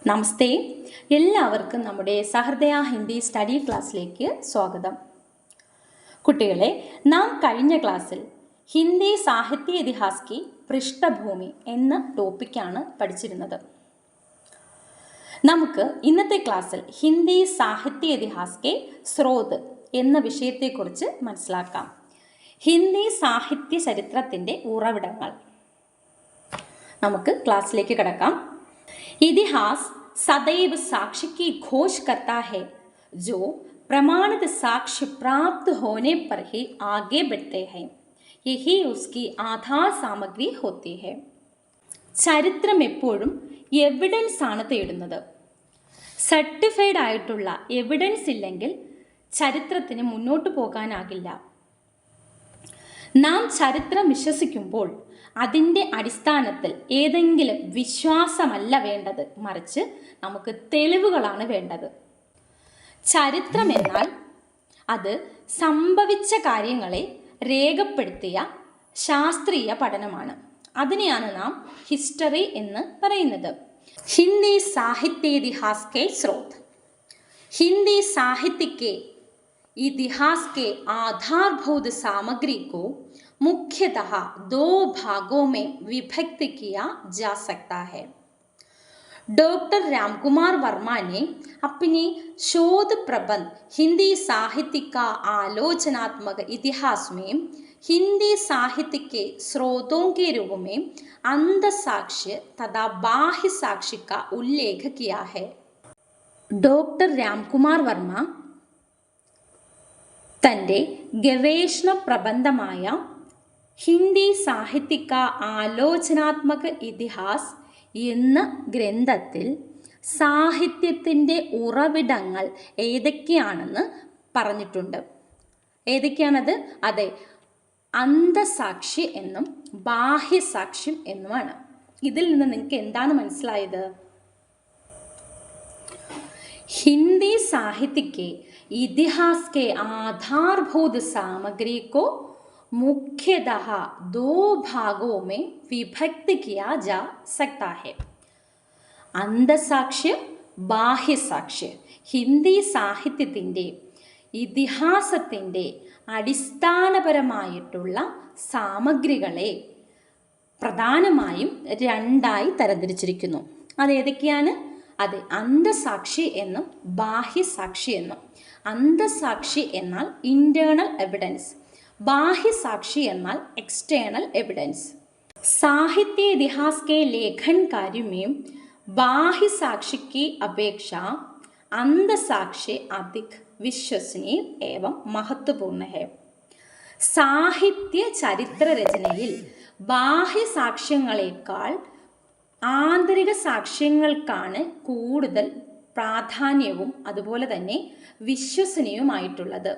നമസ്തേ, എല്ലാവർക്കും നമ്മുടെ സഹൃദയ ഹിന്ദി സ്റ്റഡി ക്ലാസ്സിലേക്ക് സ്വാഗതം. കുട്ടികളെ, നാം കഴിഞ്ഞ ക്ലാസ്സിൽ ഹിന്ദി സാഹിത്യ ഇതിഹാസ് കി പൃഷ്ഠഭൂമി എന്ന ടോപ്പിക്കാണ് പഠിച്ചിരുന്നത്. നമുക്ക് ഇന്നത്തെ ക്ലാസ്സിൽ ഹിന്ദി സാഹിത്യ ഇതിഹാസ് കെ സ്രോത് എന്ന വിഷയത്തെക്കുറിച്ച് മനസ്സിലാക്കാം. ഹിന്ദി സാഹിത്യ ചരിത്രത്തിൻ്റെ ഉറവിടങ്ങൾ. നമുക്ക് ക്ലാസ്സിലേക്ക് കടക്കാം. इतिहास सदैव साक्ष्य की खोज करता है, जो प्रमाणित साक्ष्य प्राप्त होने पर ही आगे बढ़ते हैं. यही उसकी आधार सामग्री होती है. ചരിത്രം എപ്പോഴും എവിഡൻസ് ആണ് തേടുന്നത്. സർട്ടിഫൈഡ് ആയിട്ടുള്ള എവിഡൻസ് ഇല്ലെങ്കിൽ ചരിത്രത്തിന് മുന്നോട്ട് പോകാനാകില്ല. നാം ചരിത്രം വിശ്വസിക്കുമ്പോൾ അതിൻ്റെ അടിസ്ഥാനത്തിൽ ഏതെങ്കിലും വിശ്വാസമല്ല വേണ്ടത്, മറിച്ച് നമുക്ക് തെളിവുകളാണ് വേണ്ടത്. ചരിത്രം എന്നാൽ അത് സംഭവിച്ച കാര്യങ്ങളെ രേഖപ്പെടുത്തിയ ശാസ്ത്രീയ പഠനമാണ്. അതിനെയാണ് നാം ഹിസ്റ്ററി എന്ന് പറയുന്നത്. ഹിന്ദി സാഹിത്യ ഇതിഹാസ് കെ സ്രോത്. ഹിന്ദി സാഹിത്യ के इतिहास के आधारभूत सामग्री को मुख्यतः दो भागों में विभक्त किया जा सकता है. डॉक्टर रामकुमार वर्मा ने अपनी शोध प्रबंध हिंदी साहित्य का आलोचनात्मक इतिहास में हिंदी साहित्य के स्रोतों के रूप में अंतःसाक्ष्य तथा बाह्य साक्ष्य का उल्लेख किया है. डॉक्टर रामकुमार वर्मा തൻ്റെ ഗവേഷണ പ്രബന്ധമായ ഹിന്ദി സാഹിത്യ ആലോചനാത്മക ഇതിഹാസ് എന്ന ഗ്രന്ഥത്തിൽ സാഹിത്യത്തിൻ്റെ ഉറവിടങ്ങൾ ഏതൊക്കെയാണെന്ന് പറഞ്ഞിട്ടുണ്ട്. ഏതൊക്കെയാണത്? അതെ, അന്തസാക്ഷി എന്നും ബാഹ്യസാക്ഷ്യം എന്നുമാണ്. ഇതിൽ നിന്ന് നിങ്ങൾക്ക് എന്താണ് മനസ്സിലായത്? हिंदी साहित्य के इतिहास के आधारभूत सामग्री को मुख्यतः दो भागों में विभक्त किया जा सकता है. അന്തസാക്ഷ്യ, ബാഹ്യസാക്ഷ്യ. ഹിന്ദി സാഹിത്യത്തിൻ്റെ ഇതിഹാസത്തിൻ്റെ അടിസ്ഥാനപരമായിട്ടുള്ള സാമഗ്രികളെ പ്രധാനമായും രണ്ടായി തരംതിരിച്ചിരിക്കുന്നു. അതേതൊക്കെയാണ്? അതെ, അന്തസാക്ഷി എന്നും ബാഹ്യസാക്ഷി എന്നും. അന്തസാക്ഷി എന്നാൽ ഇന്റേണൽ എവിഡൻസ്, ബാഹ്യസാക്ഷി എന്നാൽ एक्सटर्नल एविडेंस. साहित्य इतिहास के लेखन कार्य में बाह्य साक्ष्य की अपेक्षा अंतसाक्ष्य अधिक विश्वसनीय एवं महत्वपूर्ण है. സാഹിത്യ ചരിത്ര രചനയിൽ ബാഹ്യസാക്ഷ്യങ്ങളെക്കാൾ ആന്തരിക സാക്ഷ്യങ്ങൾക്കാണ് കൂടുതൽ പ്രാധാന്യവും അതുപോലെ തന്നെ വിശ്വസനീയവുമായിട്ടുള്ളത്.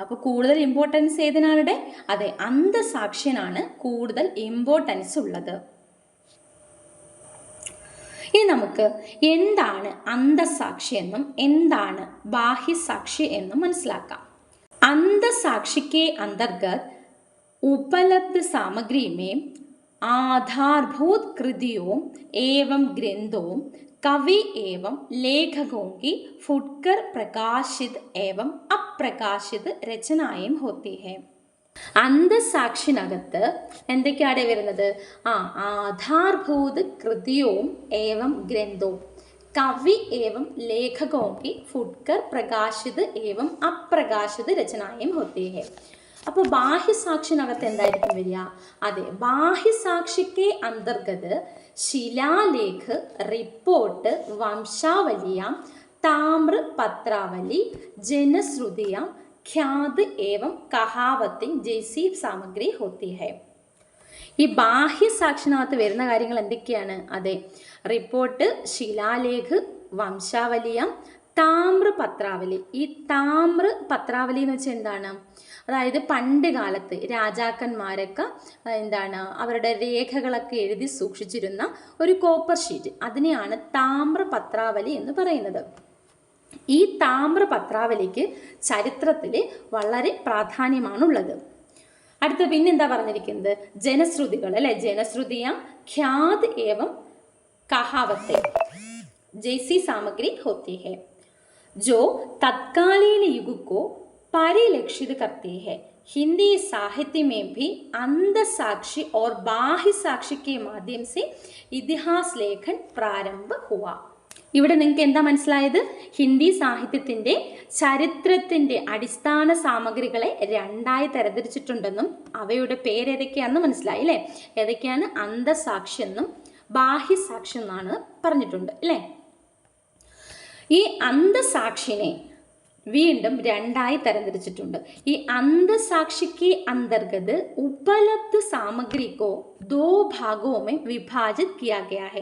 അപ്പോൾ കൂടുതൽ ഇമ്പോർട്ടൻസ് ഏതിനാണ്? അതെ, അന്തസാക്ഷ്യനാണ് കൂടുതൽ ഇമ്പോർട്ടൻസ് ഉള്ളത്. ഇനി നമുക്ക് എന്താണ് അന്തസാക്ഷി എന്നും എന്താണ് ബാഹ്യസാക്ഷി എന്നും മനസ്സിലാക്കാം. അന്തസാക്ഷി के अंतर्गत उपलब्ध सामग्री में आधारभूत कृतियों एवं ग्रंथों, कवि एवं लेखकों की फुटकर प्रकाशित एवं अप्रकाशित रचनाएं होती है. അന്തസാക്ഷിനകത്ത് എന്തൊക്കെയാണ് വരുന്നത്? ആധാർഭൂത കൃതിയും ഏവം ഗ്രന്ഥവും, കവി एवं लेखकों की फुटकर प्रकाशित एवं अप्रकाशित रचनाएं होती है. അപ്പോൾ ബാഹ്യസാക്ഷിനകത്ത് എന്തായിരിക്കും വരിക? അതെ, ബാഹ്യസാക്ഷിക്ക് അന്തർഗത് ശിലാലേഖ്, റിപ്പോർട്ട്, വംശാവലിയ, താമ്ര പത്രാവലി, जनश्रुतिया, ഖ്യാത് एवं കഹാവത്ത് ജൈസി സാമഗ്രി ഹോത്തി ഹൈ. ഈ ബാഹ്യസാക്ഷിനകത്ത് വരുന്ന കാര്യങ്ങൾ എന്തൊക്കെയാണ്? അതെ, റിപ്പോർട്ട്, ശിലാലേഖ്, വംശാവലിയ, താമ്ര പത്രാവലി. ഈ താമ്ര പത്രാവലി എന്ന് വെച്ചാൽ എന്താണ്? അതായത് പണ്ട് കാലത്ത് രാജാക്കന്മാരൊക്കെ അവരുടെ രേഖകളൊക്കെ എഴുതി സൂക്ഷിച്ചിരുന്ന ഒരു കോപ്പർ ഷീറ്റ്, അതിനെയാണ് താമ്ര പത്രാവലി എന്ന് പറയുന്നത്. ഈ താമ്ര പത്രാവലിക്ക് ചരിത്രത്തിൽ വളരെ പ്രാധാന്യമാണുള്ളത്. അടുത്ത പിന്നെന്താ പറഞ്ഞിരിക്കുന്നത്? ജനശ്രുതികൾ അല്ലെ, ജനശ്രുതിയ, ഖ്യാത് ഏവം കഹാവത്തെ. जैसी सामग्री होती है जो तत्कालीन युग को परिलक्षित करती है। हिंदी साहित्य में भी अंध साक्षी और बाह्य साक्षी के माध्यम से इतिहास लेखन प्रारंभ हुआ. ഇവിടെ നിങ്ങൾക്ക് എന്താ മനസ്സിലായത്? ഹിന്ദി സാഹിത്യത്തിൻ്റെ ചരിത്രത്തിൻ്റെ അടിസ്ഥാന സാമഗ്രികളെ രണ്ടായി തരംതിരിച്ചിട്ടുണ്ടെന്നും അവയുടെ പേരേതൊക്കെയാണെന്ന് മനസ്സിലായി അല്ലേ? ഏതൊക്കെയാണ്? അന്തസാക്ഷി എന്നും ബാഹ്യസാക്ഷി എന്നാണ് പറഞ്ഞിട്ടുണ്ട് അല്ലേ? ഈ അന്തസാക്ഷിനെ വീണ്ടും രണ്ടായി തരംതിരിച്ചിട്ടുണ്ട്. ഈ अंधसाक्षी के अंतर्गत उपलब्ध सामग्री को दो भागों में विभाजित किया गया है.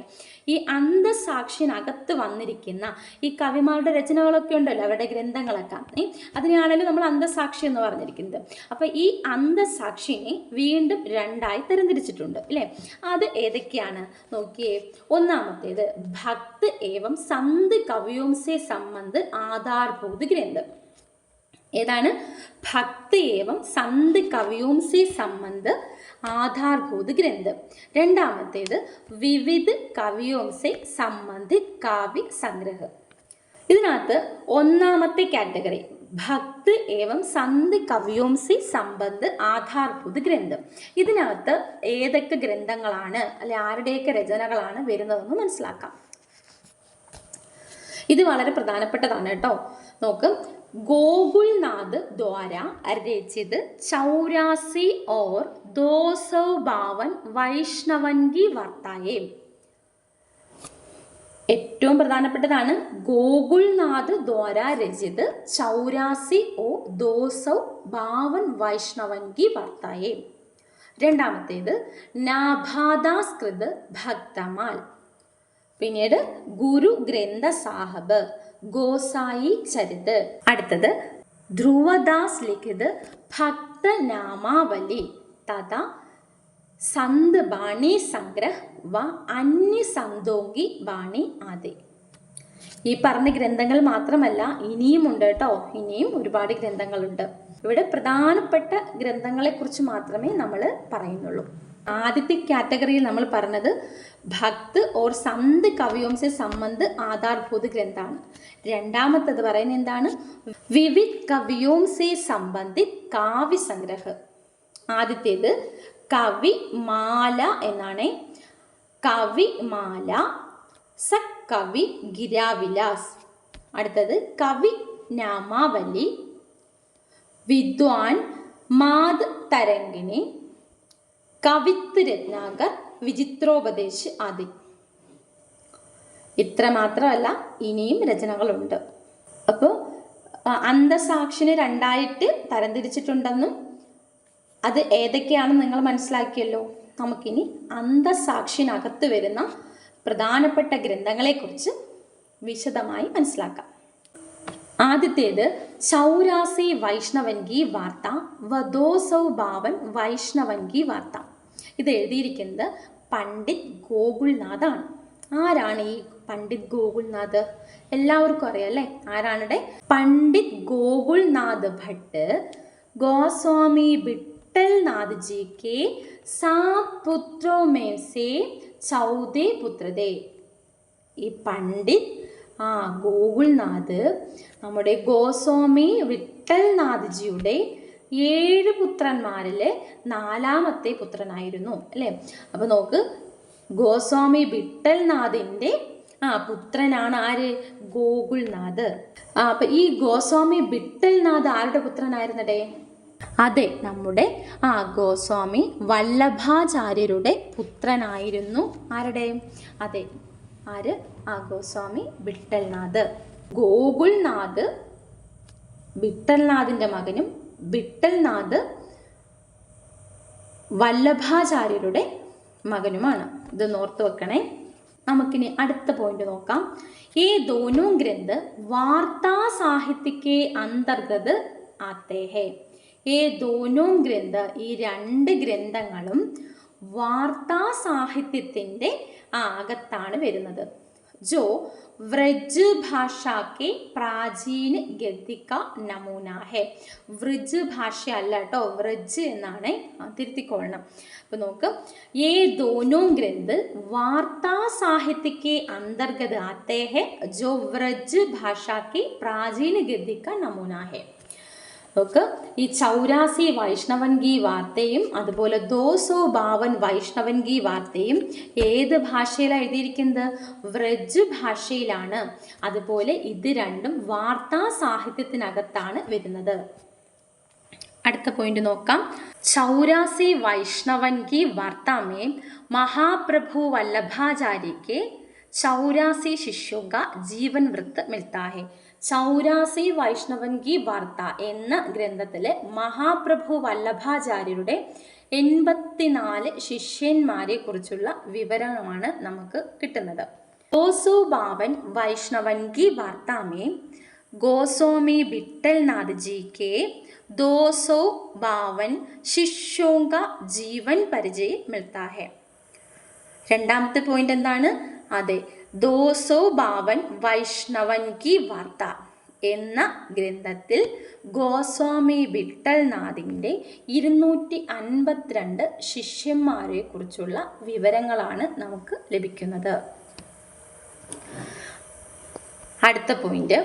ഈ അന്തസാക്ഷിനകത്ത് വന്നിരിക്കുന്ന ഈ കവിമാരുടെ രചനകളൊക്കെ ഉണ്ടല്ലോ, അവരുടെ ഗ്രന്ഥങ്ങളൊക്കെ, അതിനെയാണല്ലോ നമ്മൾ അന്തസാക്ഷി എന്ന് പറഞ്ഞിരിക്കുന്നത്. അപ്പോൾ ഈ അന്തസാക്ഷിനെ വീണ്ടും രണ്ടായി തരംതിരിച്ചിട്ടുണ്ട് അല്ലേ? അത് ഏതൊക്കെയാണ് നോക്കിയേ. ഒന്നാമത്തേത് ഭക്ത് ഏവം സന്ത് കവിയോം സെ സംബന്ധ് ആധാർഭൂത് ഗ്രന്ഥം. ഏതാണ്? ഭക്ത് ഏവം സന്ത് കവിയോം സെ സംബന്ധ് ആധാർഭൂത് ഗ്രന്ഥം. രണ്ടാമത്തേത് വിവിധ കവിയോം സെ സംബന്ധിത് കാവ്യ സംഗ്രഹം. ഇതിനകത്ത് ഒന്നാമത്തെ കാറ്റഗറി ഭക്ത് ഏവം സന്ത് കവിയോം സെ സംബന്ധ് ആധാർഭൂത് ഗ്രന്ഥം. ഇതിനകത്ത് ഏതൊക്കെ ഗ്രന്ഥങ്ങളാണ് അല്ലെ ആരുടെയൊക്കെ രചനകളാണ് വരുന്നതെന്ന് മനസ്സിലാക്കാം. ഇത് വളരെ പ്രധാനപ്പെട്ടതാണ് കേട്ടോ. നോക്ക്, गोकुलनाथ द्वारा रचित 84 और 252 വൈഷ്ണവൻ की വാർത്തായെ. ഏറ്റവും പ്രധാനപ്പെട്ടതാണ് ഗോകുൽനാഥ് ദ്വാര രചിത് 84 और 252 വൈഷ്ണവൻ की വാർത്തായെ. രണ്ടാമത്തേത് നാഭാദാസ്കൃത് ഭക്തമാൽ. പിന്നീട് ഗുരു ഗ്രന്ഥ സാഹബ് ഗോസായി ചരിത്. അടുത്തത് ധ്രുവദാസ് ലിഖിത് ഭക്തനാമാവലി തഥാ സന്ത് ബാണി സംഗ്രഹ് വ അന്യ സന്തോങ്കി ബാണി ആദി. ഈ പറഞ്ഞ ഗ്രന്ഥങ്ങൾ മാത്രമല്ല, ഇനിയും ഉണ്ട് കേട്ടോ. ഇനിയും ഒരുപാട് ഗ്രന്ഥങ്ങളുണ്ട്. ഇവിടെ പ്രധാനപ്പെട്ട ഗ്രന്ഥങ്ങളെക്കുറിച്ച് മാത്രമേ നമ്മൾ പറയുന്നുള്ളൂ. ആദ്യത്തെ കാറ്റഗറിയിൽ നമ്മൾ പറഞ്ഞത് ഭക്ത് ഓർ സന്ത് കവിയോം സെ സംബന്ധ് ആധാർഭൂത് ഗ്രന്ഥാണ്. രണ്ടാമത്തത് പറയുന്നത് എന്താണ്? വിവിധ് കവിയോം സെ സംബന്ധിത് കാവ്യ സംഗ്രഹ്. ആദ്യത്തേത് കവി മാല എന്നാണ്. കവി മാല സ കവി ഗിരാവിലാസ്. അടുത്തത് കവി നാമാവലി വിദ്വാൻ മാത് തരംഗിണി കവിത്ത് രത്നാകർ വിചിത്രോപദേശ് ആദി. ഇത്ര മാത്രമല്ല, ഇനിയും രചനകളുണ്ട്. അപ്പോൾ അന്തസാക്ഷിനെ രണ്ടായിട്ട് തരംതിരിച്ചിട്ടുണ്ടെന്നും അത് ഏതൊക്കെയാണെന്ന് നിങ്ങൾ മനസ്സിലാക്കിയല്ലോ. നമുക്കിനി അന്തസാക്ഷിനകത്ത് വരുന്ന പ്രധാനപ്പെട്ട ഗ്രന്ഥങ്ങളെക്കുറിച്ച് വിശദമായി മനസ്സിലാക്കാം. ആദ്യത്തേത് 84 വൈഷ്ണവൻ കി വാർത്ത വ 252 വൈഷ്ണവൻ കി വാർത്ത. ഇത് എഴുതിയിരിക്കുന്നത് പണ്ഡിറ്റ് ഗോകുൽനാഥ് ആണ്. ആരാണ് ഈ പണ്ഡിറ്റ് ഗോകുൽനാഥ്? എല്ലാവർക്കും അറിയാം അല്ലേ? ആരാണ്? പണ്ഡിറ്റ് ഗോകുൽനാഥ് ഭട്ട് ഗോസ്വാമി വിട്ടൽനാഥ് ജി കെ 7 പുത്രോं में से 14 പുത്ര थे. ഈ പണ്ഡിറ്റ് ഗോകുൽനാഥ് നമ്മുടെ ഗോസ്വാമി വിട്ടൽനാഥ് ജിയുടെ 7 പുത്രന്മാരിൽ 4ാമത്തെ പുത്രനായിരുന്നു അല്ലേ? അപ്പോൾ നോക്ക്, ഗോസ്വാമി വിട്ടൽനാഥിൻ്റെ പുത്രനാണ് ആര്? ഗോകുൽനാഥ്. അപ്പം ഈ ഗോസ്വാമി വിട്ടൽനാഥ് ആരുടെ പുത്രനായിരുന്നടേ? അതെ, നമ്മുടെ ഗോസ്വാമി വല്ലഭാചാര്യരുടെ പുത്രനായിരുന്നു. ആരുടെ? അതെ, ആര്? ഗോസ്വാമി വിട്ടൽനാഥ്. ഗോകുൽനാഥ് വിട്ടൽനാഥിൻ്റെ മകനും വിട്ടൽനാഥ് വല്ലഭാചാര്യരുടെ മകനുമാണ്. ഇത് ഓർത്ത് വെക്കണേ. നമുക്കിനി അടുത്ത പോയിന്റ് നോക്കാം. ഈ ദോനോ ഗ്രന്ഥ വാർത്താ സാഹിത്യക്ക് അന്തർഗത് ആത്തേ ഹേ. ഈ ദോനോ ഗ്രന്ഥ, ഈ 2 ഗ്രന്ഥങ്ങളും വാർത്താ സാഹിത്യത്തിൻ്റെ അകത്താണ് വരുന്നത്. जो व्रज भाषा के प्राचीन गद्य का नमूना है. വ്രജ് ഭാഷയല്ല കേട്ടോ, വ്രജ് എന്നാണ് തിരുത്തിക്കൊള്ളണം. അപ്പോൾ നോക്ക്, ये दोनों ग्रंथ वार्ता साहित्य के अंतर्गत आते हैं जो व्रज भाषा के प्राचीन गद्य का नमूना है. നോക്ക്, ഈ 84 വൈഷ്ണവൻ ഗീ വാർത്തയും അതുപോലെ 252 വൈഷ്ണവൻ ഗീ വാർത്തയും ഏത് ഭാഷയിലാണ് എഴുതിയിരിക്കുന്നത്? വ്രജ് ഭാഷയിലാണ്. അതുപോലെ ഇത് രണ്ടും വാർത്താ സാഹിത്യത്തിനകത്താണ് വരുന്നത്. അടുത്ത പോയിന്റ് നോക്കാം. 84 वैष्णवन की वार्ता में महाप्रभु वल्लभाचार्य के 84 शिष्यों का जीवन वृत्त मिलता है. 84 വൈഷ്ണവൻ കി വാർത്ത എന്ന ഗ്രന്ഥത്തിലെ മഹാപ്രഭു വല്ലഭാചാര്യരുടെ 84 ശിഷ്യന്മാരെ കുറിച്ചുള്ള വിവരണമാണ് നമുക്ക് കിട്ടുന്നത്. 252 वैष्णवन की वार्ता में गोस्वामी विट्ठलनाथ जी के 252 शिष्यों का जीवन परिचय मिलता है. രണ്ടാമത്തെ പോയിന്റ് എന്താണ്? അതെ, 252 വൈഷ്ണവൻ കി വാർത്ത എന്ന ഗ്രന്ഥത്തിൽ ഗോസ്വാമി വിട്ടൽനാഥിൻ്റെ 252 ശിഷ്യന്മാരെ കുറിച്ചുള്ള വിവരങ്ങളാണ് നമുക്ക് ലഭിക്കുന്നത്. അടുത്ത പോയിന്റ്,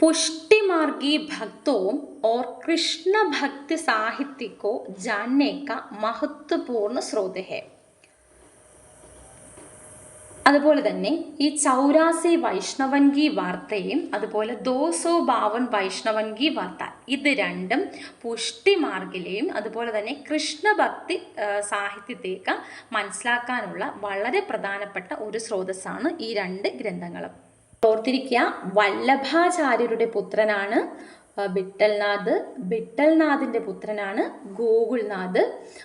पुष्टि मार्गी भक्तों और कृष्ण भक्ति साहित्य को जानने का महत्वपूर्ण स्रोत है. അതുപോലെ തന്നെ ഈ 84 വൈഷ്ണവൻ കി വാർത്തയും അതുപോലെ 252 വൈഷ്ണവൻ കി വാർത്ത ഇത് രണ്ടും പുഷ്ടിമാർഗിലെയും അതുപോലെ തന്നെ കൃഷ്ണഭക്തി സാഹിത്യത്തേക്ക് മനസ്സിലാക്കാനുള്ള വളരെ പ്രധാനപ്പെട്ട ഒരു സ്രോതസ്സാണ് ഈ രണ്ട് ഗ്രന്ഥങ്ങളും. ഓർത്തിരിക്കുക, വല്ലഭാചാര്യരുടെ പുത്രനാണ് വിട്ടൽനാഥ്, വിട്ടൽനാഥിൻ്റെ പുത്രനാണ് ഗോകുൽനാഥ്.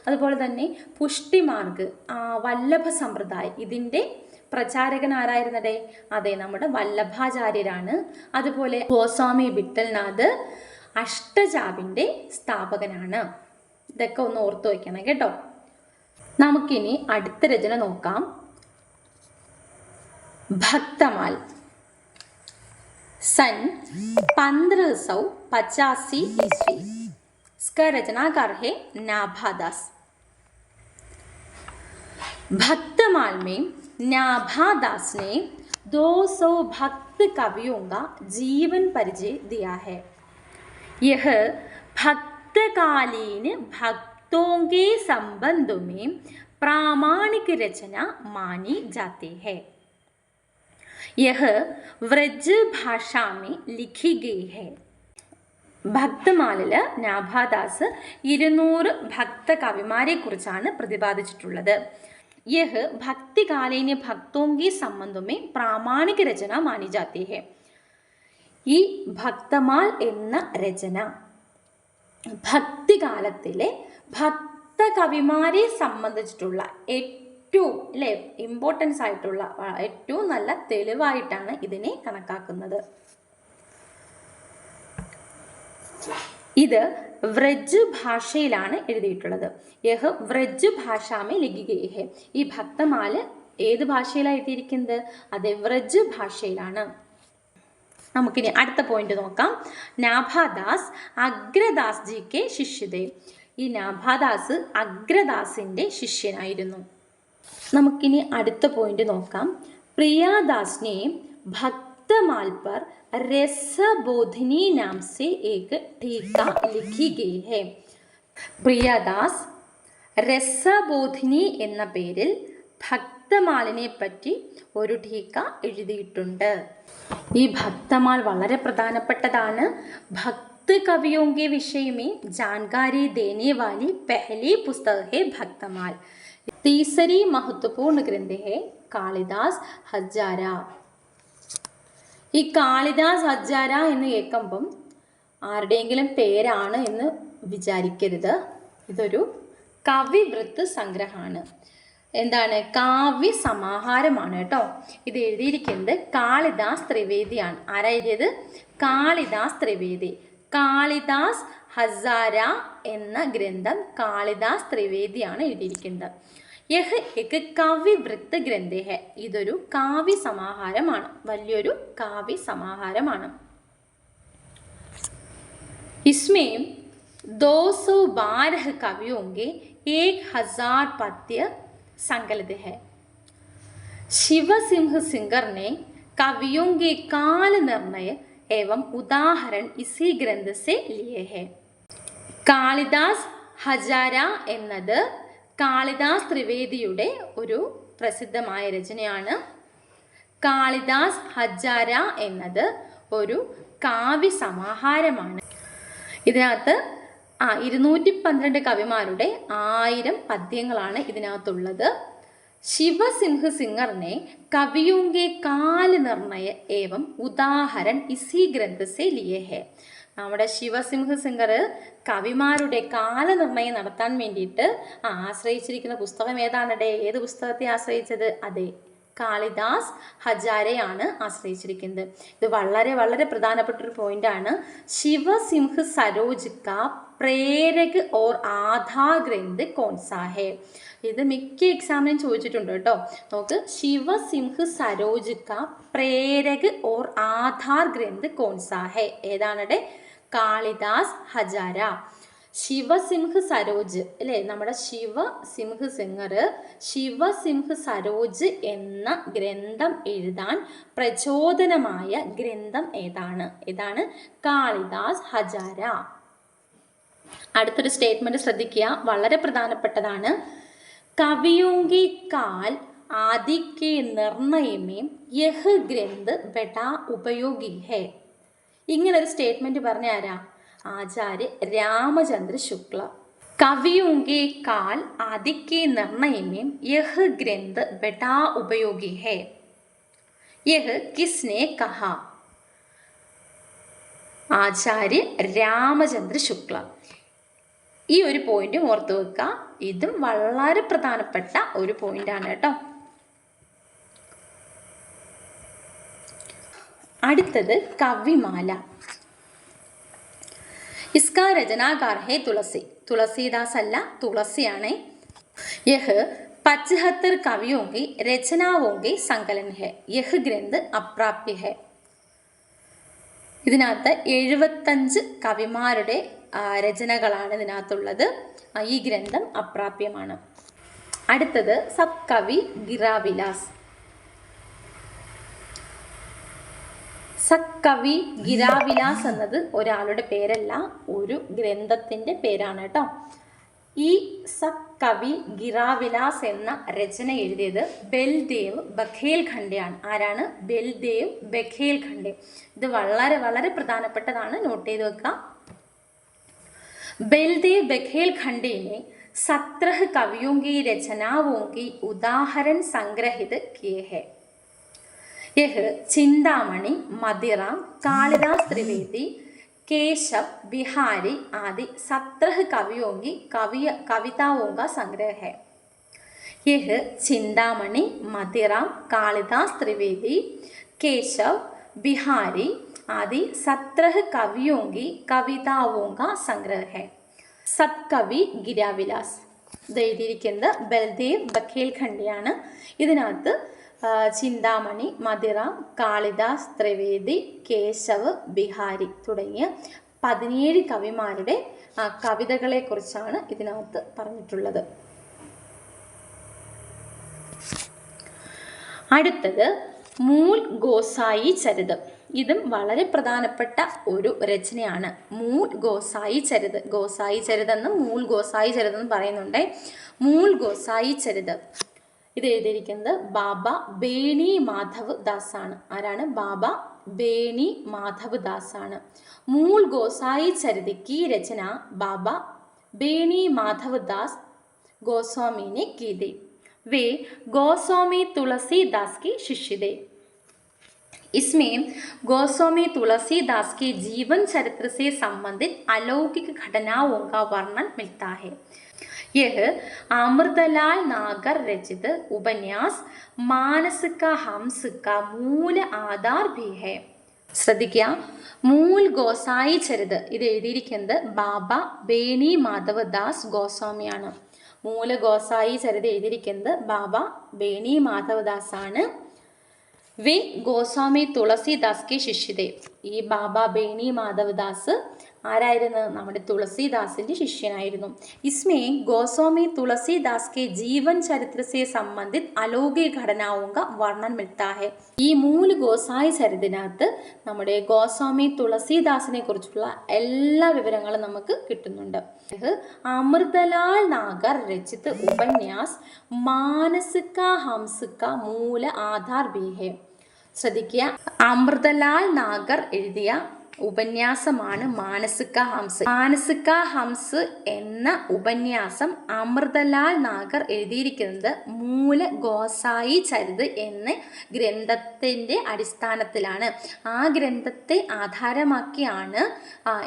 അതുപോലെ തന്നെ പുഷ്ടിമാർഗ് വല്ലഭ സമ്പ്രദായം ഇതിൻ്റെ പ്രചാരകൻ ആരായിരുന്നതേ? അതെ, നമ്മുടെ വല്ലഭാചാര്യരാണ്. അതുപോലെ ഗോസ്വാമി വിട്ടൽനാഥ് അഷ്ടജാബിൻ്റെ സ്ഥാപകനാണ്. ഇതൊക്കെ ഒന്ന് ഓർത്തു വയ്ക്കണം കേട്ടോ. നമുക്കിനി അടുത്ത രചന നോക്കാം. ഭക്തമാൽ सन 1585 ईस्वी. इसका रचनाकार है नाभादास. भक्तमाल में नाभादास ने 200 भक्त कवियों का जीवन परिचय दिया है. यह भक्तकालीन भक्तों के संबंध में प्रामाणिक रचना मानी जाती है. यह व्रज भाषा में लिखी गई है. ഭക്തമാലില് നാഭാദാസ് 200 ഭക്ത കവിമാരെ കുറിച്ചാണ് പ്രതിപാദിച്ചിട്ടുള്ളത്. യഹ് ഭക്തികാലീന ഭക്തോങ്കി സംബന്ധമേ പ്രാമാണിക രചന മാനി ജാതി ഹെ. ഈ ഭക്തമാൽ എന്ന രചന ഭക്തികാലത്തിലെ ഭക്ത കവിമാരെ സംബന്ധിച്ചിട്ടുള്ള ഏറ്റവും ഇമ്പോർട്ടൻസ് ആയിട്ടുള്ള ഏറ്റവും നല്ല തെളിവായിട്ടാണ് ഇതിനെ കണക്കാക്കുന്നത്. ഇത് വ്രജ് ഭാഷയിലാണ് എഴുതിയിട്ടുള്ളത്. യഹ് വ്രജ് ഭാഷാമേ ലിഖി ഹെ. ഈ ഭക്തമാല് ഏത് ഭാഷയിലാണ് എഴുതിയിരിക്കുന്നത്? അതെ, വ്രജ് ഭാഷയിലാണ്. നമുക്കിനി അടുത്ത പോയിന്റ് നോക്കാം. നാഭാദാസ് അഗ്രദാസ് ജി കെ ശിഷ്യതേ. ഈ നാഭാദാസ് അഗ്രദാസിൻ്റെ ശിഷ്യനായിരുന്നു. നമുക്കിനി അടുത്ത പോയിന്റ് നോക്കാം. പ്രിയാദാസിനെ ഭക്തമാൽ पर रसबोधिनी नाम से एक टीका लिखी गई है. പ്രിയദാസ് രസബോധിനി എന്ന പേരിൽ ഭക്തമാലിനെ പറ്റി ഒരു ടീക്ക എഴുതിയിട്ടുണ്ട്. ഈ ഭക്തമാൽ വളരെ പ്രധാനപ്പെട്ടതാണ്. ഭക്ത കവിയോं के विषय में जानकारी देने वाली पहली पुस्तक है भक्तमाल. तीसरी महत्वपूर्ण ग्रंथ है കാളിദാസ് ഹജാര. ഈ കാളിദാസ് ഹജാര എന്ന് കേൾക്കുമ്പം ആരുടെയെങ്കിലും പേരാണ് എന്ന് വിചാരിക്കരുത്. ഇതൊരു കവിവൃത്ത് സംഗ്രഹമാണ്. എന്താണ്? കാവ്യ സമാഹാരമാണ് കേട്ടോ. ഇത് എഴുതിയിരിക്കുന്നത് കാളിദാസ് ത്രിവേദിയാണ്. ആരാ എഴുതിയത്? കാളിദാസ് ത്രിവേദി. കാളിദാസ് ഹസാര എന്ന ഗ്രന്ഥം കാളിദാസ് ത്രിവേദിയാണ് എഴുതിയിരിക്കുന്നത്. യഹ് എക്ക് കാവ്യവൃത്ത് ഗ്രന്ഥ ഹെ. ഇതൊരു കാവ്യ സമാഹാരമാണ്, വലിയൊരു കാവ്യ സമാഹാരമാണ്. इसमें 212 कवियों के 1000 पद्य संकलित है. शिव सिंह सिंगर ने कवियों के काल निर्णय एवं उदाहरण इसी ग्रंथ से लिए हैं. കാളിദാസ് ഹജാര എന്നത് കാളിദാസ് ത്രിവേദിയുടെ ഒരു പ്രസിദ്ധമായ രചനയാണ്. കാളിദാസ് ഹജാര എന്നത് ഒരു കാവ്യ സമാഹാരമാണ്. ഇതിനകത്ത് 212 കവിമാരുടെ 1000 പദ്യങ്ങളാണ് ഇതിനകത്തുള്ളത്. ശിവസിംഹ് സിംഗറിനെ കവിയോं के काल निर्णय एवं उदाहरण इसी ग्रंथ से लिए है. നമ്മുടെ ശിവസിംഹ സിംഗർ കവിമാരുടെ കാലനിർണ്ണയം നടത്താൻ വേണ്ടിയിട്ട് ആശ്രയിച്ചിരിക്കുന്ന പുസ്തകം ഏതാണടെ? ഏത് പുസ്തകത്തെ ആശ്രയിച്ചത്? അതെ, കാളിദാസ് ഹജാരയാണ് ആശ്രയിച്ചിരിക്കുന്നത്. ഇത് വളരെ വളരെ പ്രധാനപ്പെട്ട ഒരു പോയിന്റാണ്. ശിവസിംഹ് സരോജ് കാ പ്രേരക് ഓർ ആധാർ ഗ്രന്ഥ് കോൺസാ ഹെ. ഇത് മിക്ക എക്സാമിനും ചോദിച്ചിട്ടുണ്ട് കേട്ടോ. നോക്ക്, ശിവസിംഹ് സരോജ് കാ പ്രേരക് ഓർ ആധാർ ഗ്രന്ഥ് കോൺസാ ഹെ. ഏതാണടെ? കാളിദാസ് ഹജാര. ശിവസിംഹ് സരോജ് അല്ലേ, നമ്മുടെ ശിവസിംഹ് സിംഗർ ശിവസിംഹ് സരോജ് എന്ന ഗ്രന്ഥം എഴുതാൻ പ്രചോദനമായ ഗ്രന്ഥം ഏതാണ്? കാളിദാസ് ഹജാര. അടുത്തൊരു സ്റ്റേറ്റ്മെന്റ് ശ്രദ്ധിക്കുക, വളരെ പ്രധാനപ്പെട്ടതാണ്. കവിയോं के काल आदि के निर्णय में यह ग्रंथ बड़ा उपयोगी है. ഇങ്ങനൊരു സ്റ്റേറ്റ്മെന്റ് പറഞ്ഞ ആരാ? ആചാര്യ രാമചന്ദ്ര ശുക്ല. कवियों के काल आदि के निर्णय में यह ग्रंथ बड़ा उपयोगी है. यह किसने कहा? ആചാര്യ രാമചന്ദ്ര ശുക്ല. ഈ ഒരു പോയിന്റ് ഓർത്തു വെക്കുക. ഇതും വളരെ പ്രധാനപ്പെട്ട ഒരു പോയിന്റാണ് കേട്ടോ. അടുത്തത് കവിമാല. इसका रचनाकार है तुलसी. तुलसीदास अല്ല, തുളസിയാണ്. यह 75 कवियों की रचनाओं के संकलन है. यह ग्रंथ अप्राप्य है. ഇതിനകത്ത് 75 കവിമാരുടെ രചനകളാണ് ഇതിനകത്തുള്ളത്. ഈ ഗ്രന്ഥം അപ്രാപ്യമാണ്. അടുത്തത് സത്കവി ഗിരാവിലാസ്. സത്കവി ഗിരാവിലാസ് എന്നത് ഒരാളുടെ പേരല്ല, ഒരു ഗ്രന്ഥത്തിൻ്റെ പേരാണ് കേട്ടോ. ഈ സത്കവി ഗിരാവിലാസ് എന്ന രചന എഴുതിയത് ബൽദേവ് ബഘേൽഖണ്ഡെയാണ്. ആരാണ്? ബൽദേവ് ബഘേൽഖണ്ഡെ. ഇത് വളരെ വളരെ പ്രധാനപ്പെട്ടതാണ്, നോട്ട് ചെയ്ത് വെക്കുക. बलदेव बघेलखंडे ने 17 कवियों की रचनाओं की उदाहरण संग्रहित किए हैं. यह चिंतामणि, मदिराम, कालिदास त्रिवेदी, केशव, बिहारी आदि 17 कवियों की कविताओं का संग्रह है. यह चिंतामणि, मदिराम, कालिदास त्रिवेदी, केशव, बिहारी आदि 17 कवियों की कविताओं का संग्रह है. സത്കവി ഗിരാവിലാസ്. ഇത് എഴുതിയിരിക്കുന്നത് ബൽദേവ് ബഘേൽഖണ്ഡെയാണ്. ഇതിനകത്ത് ചിന്താമണി, മദിറാം, കാളിദാസ് ത്രിവേദി, കേശവ്, ബിഹാരി തുടങ്ങിയ 17 കവിമാരുടെ കവിതകളെക്കുറിച്ചാണ് ഇതിനകത്ത് പറഞ്ഞിട്ടുള്ളത്. അടുത്തത് മൂൽ ഗോസായി ചരിതം. ഇതും വളരെ പ്രധാനപ്പെട്ട ഒരു രചനയാണ്. മൂൽ ഗോസായി ചരിത്. ഗോസായി ചരിതെന്നും മൂൽ ഗോസായി ചരിതെന്നും പറയുന്നുണ്ട്. മൂൽ ഗോസായി ചരിതം ഇത് എഴുതിയിരിക്കുന്നത് ബാബ ബേണി മാധവ് ദാസ് ആണ്. ആരാണ്? ബാബ ബേണി മാധവ് ദാസ് ആണ്. മൂൽ ഗോസായി ചരിത് की रचना बाबा बेनी माधव दास गोस्वामी ने की थी. वे गोस्वामी तुलसीदास की शिष्य थे. इसमें गोस्वामी तुलसीदास के जीवन चरित्र से संबंधित अलौकिक घटनाओं का वर्णन मिलता है. यह अमृतलाल नागर रचित उपन्यास मानस का हंस का मूल आधार भी है. ശ്രദ്ധിക്കുക, മൂൽ ഗോസായി ചരിത് ഇത് എഴുതിയിരിക്കുന്നത് ബാബ ബേണി മാധവ് ദാസ് ഗോസ്വാമിയാണ്. മൂല ഗോസായി ചരിത എഴുതിയിരിക്കുന്നത് ബാബ ബേണി മാധവദാസ് ആണ്. വേ ഗോസ്വാമി തുളസിദാസ് കെ ശിഷ്യദേവ്. ഈ ബാബ ബേണി മാധവദാസ് ആരായിരുന്നു? നമ്മുടെ തുളസിദാസിന്റെ ശിഷ്യനായിരുന്നു. इसमें गोस्वामी तुलसीदास के जीवन चरित्र से संबंधित अलौकिक घटनाओं का वर्णन मिलता है. ഈ മൂല ഗോസായി ചരിതത്തിനകത്ത് നമ്മുടെ ഗോസ്വാമി തുളസിദാസിനെ കുറിച്ചുള്ള എല്ലാ വിവരങ്ങളും നമുക്ക് കിട്ടുന്നുണ്ട്. അമൃതലാൽ നാഗർ രചിത് ഉപന്യാസ് മാനസിക ഹംസിക മൂല ആധാർ भी है. ശ്രദ്ധിക്കുക, അമൃതലാൽ നാഗർ എഴുതിയ ഉപന്യാസമാണ് മാനസിക ഹംസ്. മാനസിക ഹംസ് എന്ന ഉപന്യാസം അമൃതലാൽ നാഗർ എഴുതിയിരിക്കുന്നത് മൂല ഗോസായി ചരിത് എന്ന ഗ്രന്ഥത്തിൻ്റെ അടിസ്ഥാനത്തിലാണ്. ആ ഗ്രന്ഥത്തെ ആധാരമാക്കിയാണ്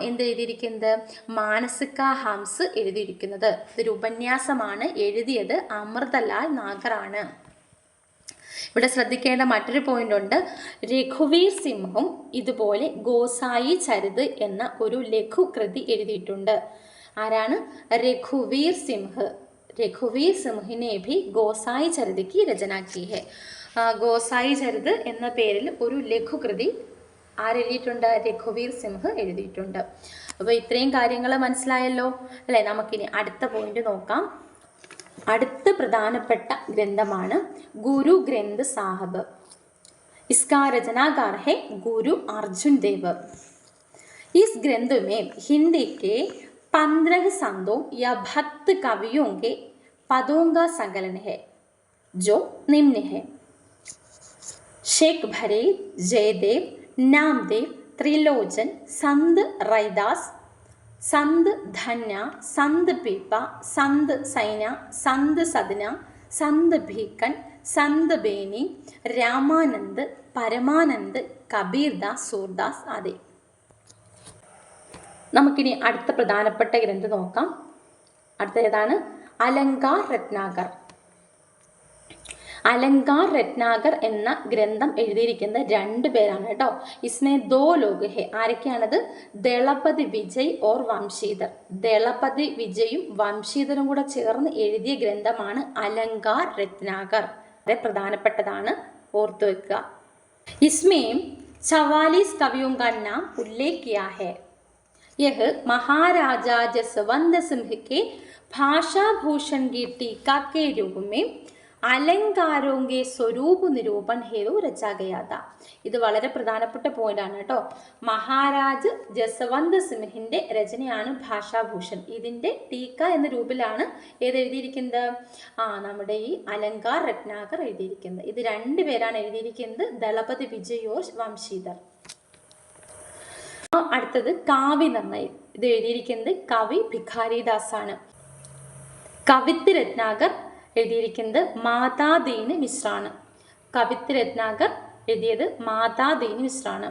എന്തെഴുതിയിരിക്കുന്നത്? മാനസിക ഹംസ് എഴുതിയിരിക്കുന്നത്. ഇതൊരു ഉപന്യാസമാണ്, എഴുതിയത് അമൃതലാൽ നാഗറാണ്. ഇവിടെ ശ്രദ്ധിക്കേണ്ട മറ്റൊരു പോയിന്റ് ഉണ്ട്. രഘുവീർ സിംഹും ഇതുപോലെ ഗോസായി ചരിത് എന്ന ഒരു ലഘുകൃതി എഴുതിയിട്ടുണ്ട്. ആരാണ്? രഘുവീർ സിംഹ്. രഘുവീർ സിംഹിനെ ഭി ഗോസായി ചരിത് की രചന की है. ഗോസായി ചരിത് എന്ന പേരിൽ ഒരു ലഘുകൃതി ആരെഴുതിയിട്ടുണ്ട്? രഘുവീർ സിംഹ് എഴുതിയിട്ടുണ്ട്. അപ്പോൾ ഇത്രയും കാര്യങ്ങൾ മനസ്സിലായല്ലോ അല്ലേ? നമുക്കിനി അടുത്ത പോയിന്റ് നോക്കാം. അടുത്ത പ്രധാനപ്പെട്ട ഗ്രന്ഥമാണ് ഗുരു ഗ്രന്ഥ് സാഹിബ്. इसका रचनाकार है गुरु अर्जुन देव. इस ग्रंथ में हिंदी के 15 संतों या भक्त कवियों के पदों का संकलन है जो निम्न है: शेख भरे, जयदेव, नामदेव, त्रिलोचन, संत रैदास, संत धन्या, संत पीपा, संत सैना, संत सदना, संत भीकन, संत बेनी, രാമാനന്ദ്, പരമാനന്ദ്, കബീർദാസ്, സൂർദാസ് ആദി. നമുക്കിനി അടുത്ത പ്രധാനപ്പെട്ട ഗ്രന്ഥം നോക്കാം. അടുത്ത ഏതാണ്? അലങ്കാർ രത്നാകർ. അലങ്കാർ രത്നാകർ എന്ന ഗ്രന്ഥം എഴുതിയിരിക്കുന്നത് 2 പേരാണ് കേട്ടോ. ഇസ്മേ ദോ ലോഗ് ഹെ. ആരൊക്കെയാണത്? ദളപതി വിജയ് ഓർ വംശീധർ. ദളപതി വിജയും വംശീധരും കൂടെ ചേർന്ന് എഴുതിയ ഗ്രന്ഥമാണ് അലങ്കാർ രത്നാകർ. വളരെ പ്രധാനപ്പെട്ടതാണ്, ഓർത്തു വെക്കുക. इसमें 44 कवियों का नाम उल्लेख किया है. यह महाराजा जसवंत सिंह के भाषा भूषण की टीका के रूप में അലങ്കാരോं के स्वरूप निरूपण हेतु रचा गया था. ഇത് വളരെ പ്രധാനപ്പെട്ട പോയിന്റ് ആണ് കേട്ടോ. മഹാരാജ് ജസവന്ത് സിംഹിന്റെ രചനയാണ് ഭാഷാഭൂഷൺ. ഇതിന്റെ ടീക്ക എന്ന രൂപത്തിലാണ് ഏത് എഴുതിയിരിക്കുന്നത്? നമ്മുടെ ഈ അലങ്കാർ രത്നാകർ എഴുതിയിരിക്കുന്നത്. ഇത് 2 പേരാണ് എഴുതിയിരിക്കുന്നത്, ദളപതി വിജയ് ഓർ വംശീധർ. അടുത്തത് കാവ്യ നിർണയം. ഇത് എഴുതിയിരിക്കുന്നത് കവി ഭിഖാരിദാസ് ആണ്. കവിത്ത് രത്നാകർ എഴുതിയിരിക്കുന്നത് മാതാദീന് മിശ്രാണ്. കവിത്ത് രത്നാകർ എഴുതിയത് മാതാദീന് മിശ്രാണ്.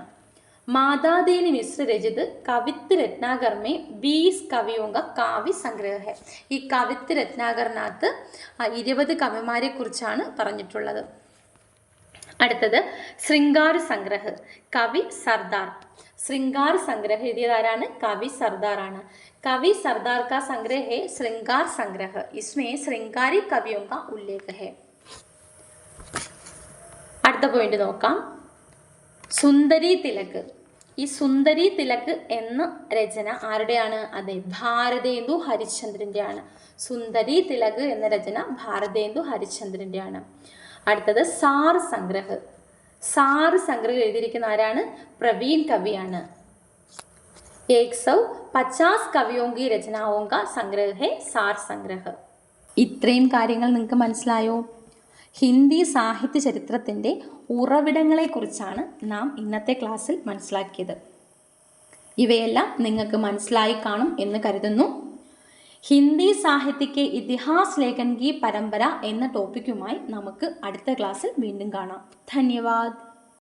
മാതാദീന് മിശ്ര രചിത് കവിത്ത് രത്നാകർ में 20 കവിयों का കാവ്യ സംഗ്രഹ है. ഈ കവിത്ത് രത്നാകറിനകത്ത് 20 കവിമാരെ കുറിച്ചാണ് പറഞ്ഞിട്ടുള്ളത്. അടുത്തത് ശൃംഗാർ സംഗ്രഹ്, കവി സർദാർ. ശൃംഗാർ സംഗ്രഹ് എഴുതിയതാരാണ്? കവി സർദാർ ആണ്. कवि सरदार का संग्रह है श्रृंगार संग्रह. इसमें श्रृंगारी कवियों का उल्लेख है. അടുത്ത പോയിന്റ് നോക്കാം. സുന്ദരി തിലക്. ഈ സുന്ദരി തിലക് എന്ന രചന ആരുടെയാണ്? അതെ, ഭാരതേന്ദു ഹരിശ്ചന്ദ്രന്റെ ആണ്. സുന്ദരി തിലക് എന്ന രചന ഭാരതേന്ദു ഹരിശ്ചന്ദ്രന്റെ ആണ്. അടുത്തത് സാർ സംഗ്രഹ്. സാർ സംഗ്രഹ് എഴുതിയിരിക്കുന്ന ആരാണ്? പ്രവീൺ കവിയാണ്. 150 കവിയോं की രചനാओं का संग्रह है सार संग्रह. ഇത്രയും കാര്യങ്ങൾ നിങ്ങൾക്ക് മനസ്സിലായോ? ഹിന്ദി സാഹിത്യ ചരിത്രത്തിൻ്റെ ഉറവിടങ്ങളെക്കുറിച്ചാണ് നാം ഇന്നത്തെ ക്ലാസ്സിൽ മനസ്സിലാക്കിയത്. ഇവയെല്ലാം നിങ്ങൾക്ക് മനസ്സിലായി കാണും എന്ന് കരുതുന്നു. ഹിന്ദി സാഹിത്യക്ക് ഇതിഹാസ് ലേഖൻ കി പരമ്പര എന്ന ടോപ്പിക്കുമായി നമുക്ക് അടുത്ത ക്ലാസ്സിൽ വീണ്ടും കാണാം. ധന്യവാദ്.